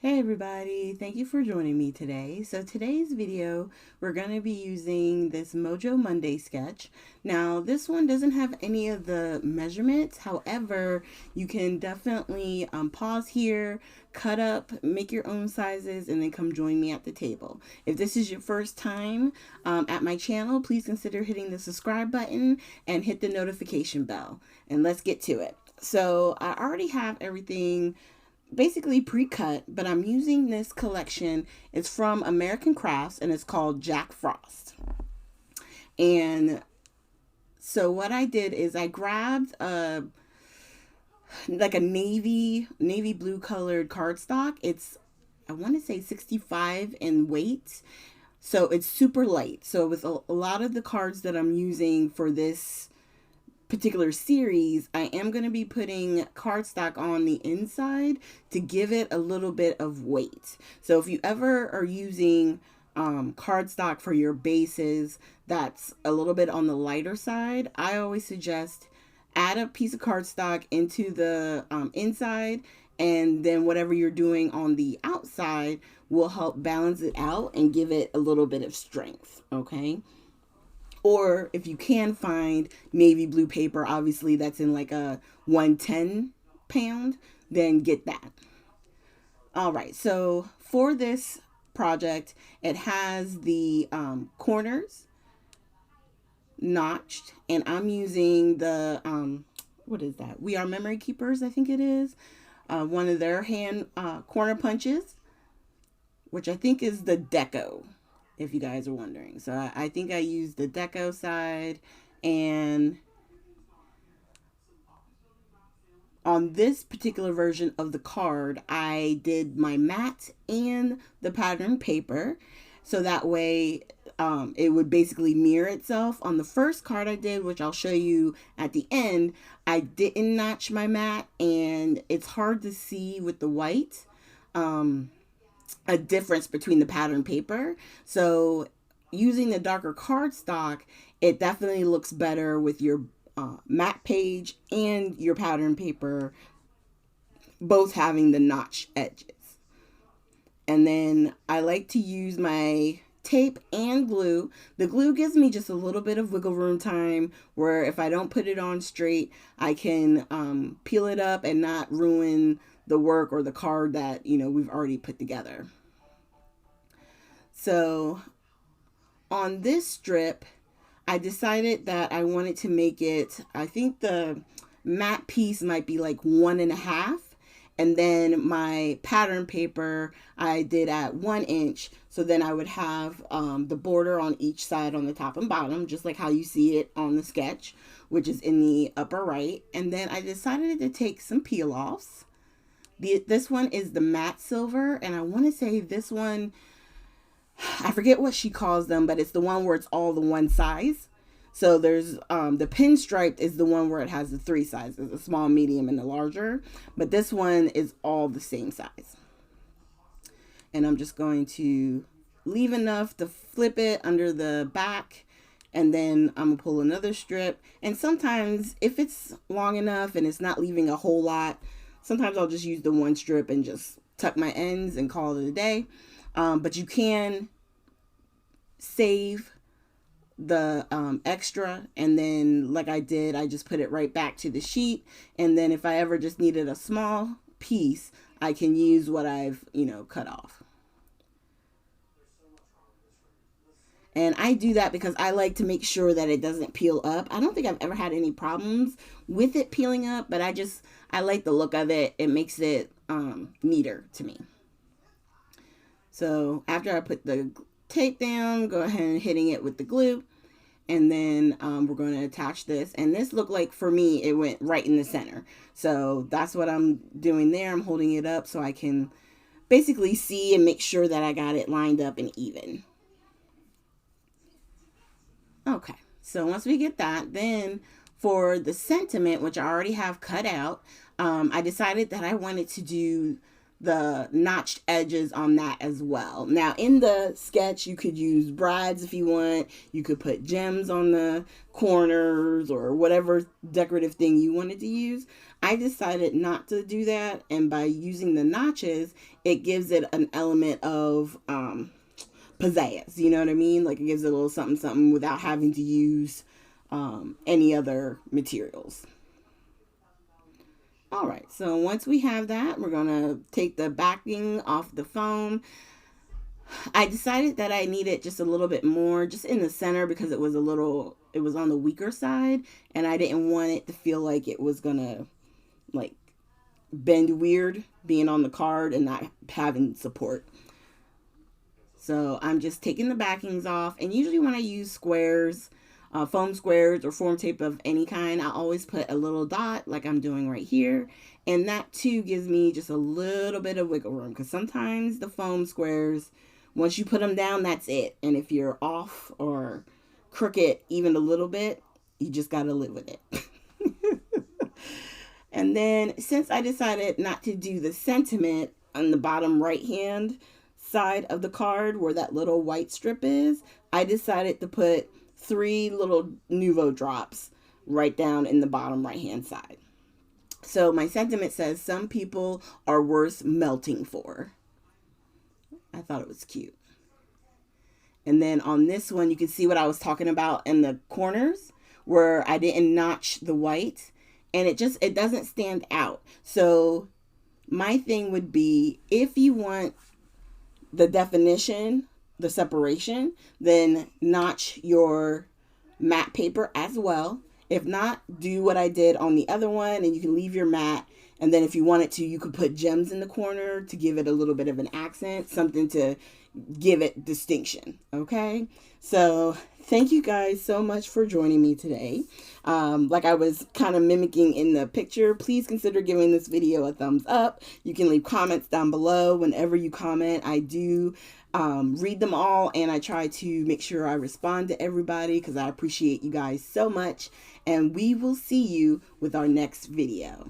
Hey everybody, thank you for joining me today. So today's video, we're going to be using this Mojo Monday sketch. Now this one doesn't have any of the measurements. However, you can definitely pause here, cut up, make your own sizes, and then come join me at the table. If this is your first time at my channel, please consider hitting the subscribe button and hit the notification bell. And let's get to it. So I already have everything basically pre-cut, but I'm using this collection. It's from American Crafts and it's called Jack Frost. And so what I did is I grabbed like a navy blue colored cardstock. It's, I want to say 65 in weight. So it's super light. So with a lot of the cards that I'm using for this particular series, I am going to be putting cardstock on the inside to give it a little bit of weight. So if you ever are using cardstock for your bases that's a little bit on the lighter side, I always suggest add a piece of cardstock into the inside, and then whatever you're doing on the outside will help balance it out and give it a little bit of strength. Okay, or if you can find navy blue paper, obviously that's in like a 110 pound, then get that. All right, so for this project, it has the corners notched, and I'm using the, what is that? We Are Memory Keepers, I think it is. One of their hand corner punches, which I think is the Deco, if you guys are wondering. So I think I used the Deco side, and on this particular version of the card, I did my matte and the pattern paper. So that way it would basically mirror itself. On the first card I did, which I'll show you at the end, I didn't notch my matte, and it's hard to see with the white a difference between the pattern paper. So using the darker cardstock, it definitely looks better with your matte page and your pattern paper both having the notch edges. And then I like to use my tape and glue. The glue gives me just a little bit of wiggle room time where if I don't put it on straight, I can peel it up and not ruin the work or the card that, you know, we've already put together. So on this strip, I decided that I wanted to make it, I think the matte piece might be like 1.5. And then my pattern paper I did at 1 inch. So then I would have the border on each side on the top and bottom, just like how you see it on the sketch, which is in the upper right. And then I decided to take some peel offs. This one is the matte silver, and I want to say this one, I forget what she calls them, but it's the one where it's all the one size. So there's the pinstriped is the one where it has the 3 sizes, the small, medium, and the larger. But this one is all the same size. And I'm just going to leave enough to flip it under the back. And then I'm going to pull another strip. And sometimes if it's long enough and it's not leaving a whole lot, sometimes I'll just use the one strip and just tuck my ends and call it a day. But you can save the extra, and then like I did, I just put it right back to the sheet. And then if I ever just needed a small piece, I can use what I've, you know, cut off. And I do that because I like to make sure that it doesn't peel up. I don't think I've ever had any problems with it peeling up, but I like the look of it. It makes it neater to me. So after I put the tape down, go ahead and hitting it with the glue. And then we're going to attach this. And this looked like, for me, it went right in the center. So that's what I'm doing there. I'm holding it up so I can basically see and make sure that I got it lined up and even. Okay, so once we get that, then for the sentiment, which I already have cut out, I decided that I wanted to do the notched edges on that as well. Now in the sketch, you could use brads if you want. You could put gems on the corners or whatever decorative thing you wanted to use. I decided not to do that, and by using the notches, it gives it an element of pizzazz. You know what I mean? Like, it gives it a little something something without having to use any other materials. All right, so once we have that, we're gonna take the backing off the foam. I decided that I needed just a little bit more just in the center because it was on the weaker side, and I didn't want it to feel like it was gonna like bend weird being on the card and not having support. So I'm just taking the backings off, and usually when I use squares, foam squares or form tape of any kind, I always put a little dot like I'm doing right here, and that too gives me just a little bit of wiggle room, because sometimes the foam squares, once you put them down, that's it, and if you're off or crooked even a little bit, you just got to live with it. And then since I decided not to do the sentiment on the bottom right hand side of the card where that little white strip is, I decided to put 3 little Nuvo drops right down in the bottom right hand side. So my sentiment says, some people are worth melting for. I thought it was cute. And then on this one, you can see what I was talking about in the corners where I didn't notch the white, and it doesn't stand out. So my thing would be, if you want the definition, the separation, then notch your matte paper as well. If not, do what I did on the other one, and you can leave your matte, and then if you wanted to, you could put gems in the corner to give it a little bit of an accent, something to give it distinction. Okay, so thank you guys so much for joining me today. Like I was kind of mimicking in the picture, please consider giving this video a thumbs up. You can leave comments down below. Whenever you comment, I do read them all, and I try to make sure I respond to everybody because I appreciate you guys so much, and we will see you with our next video.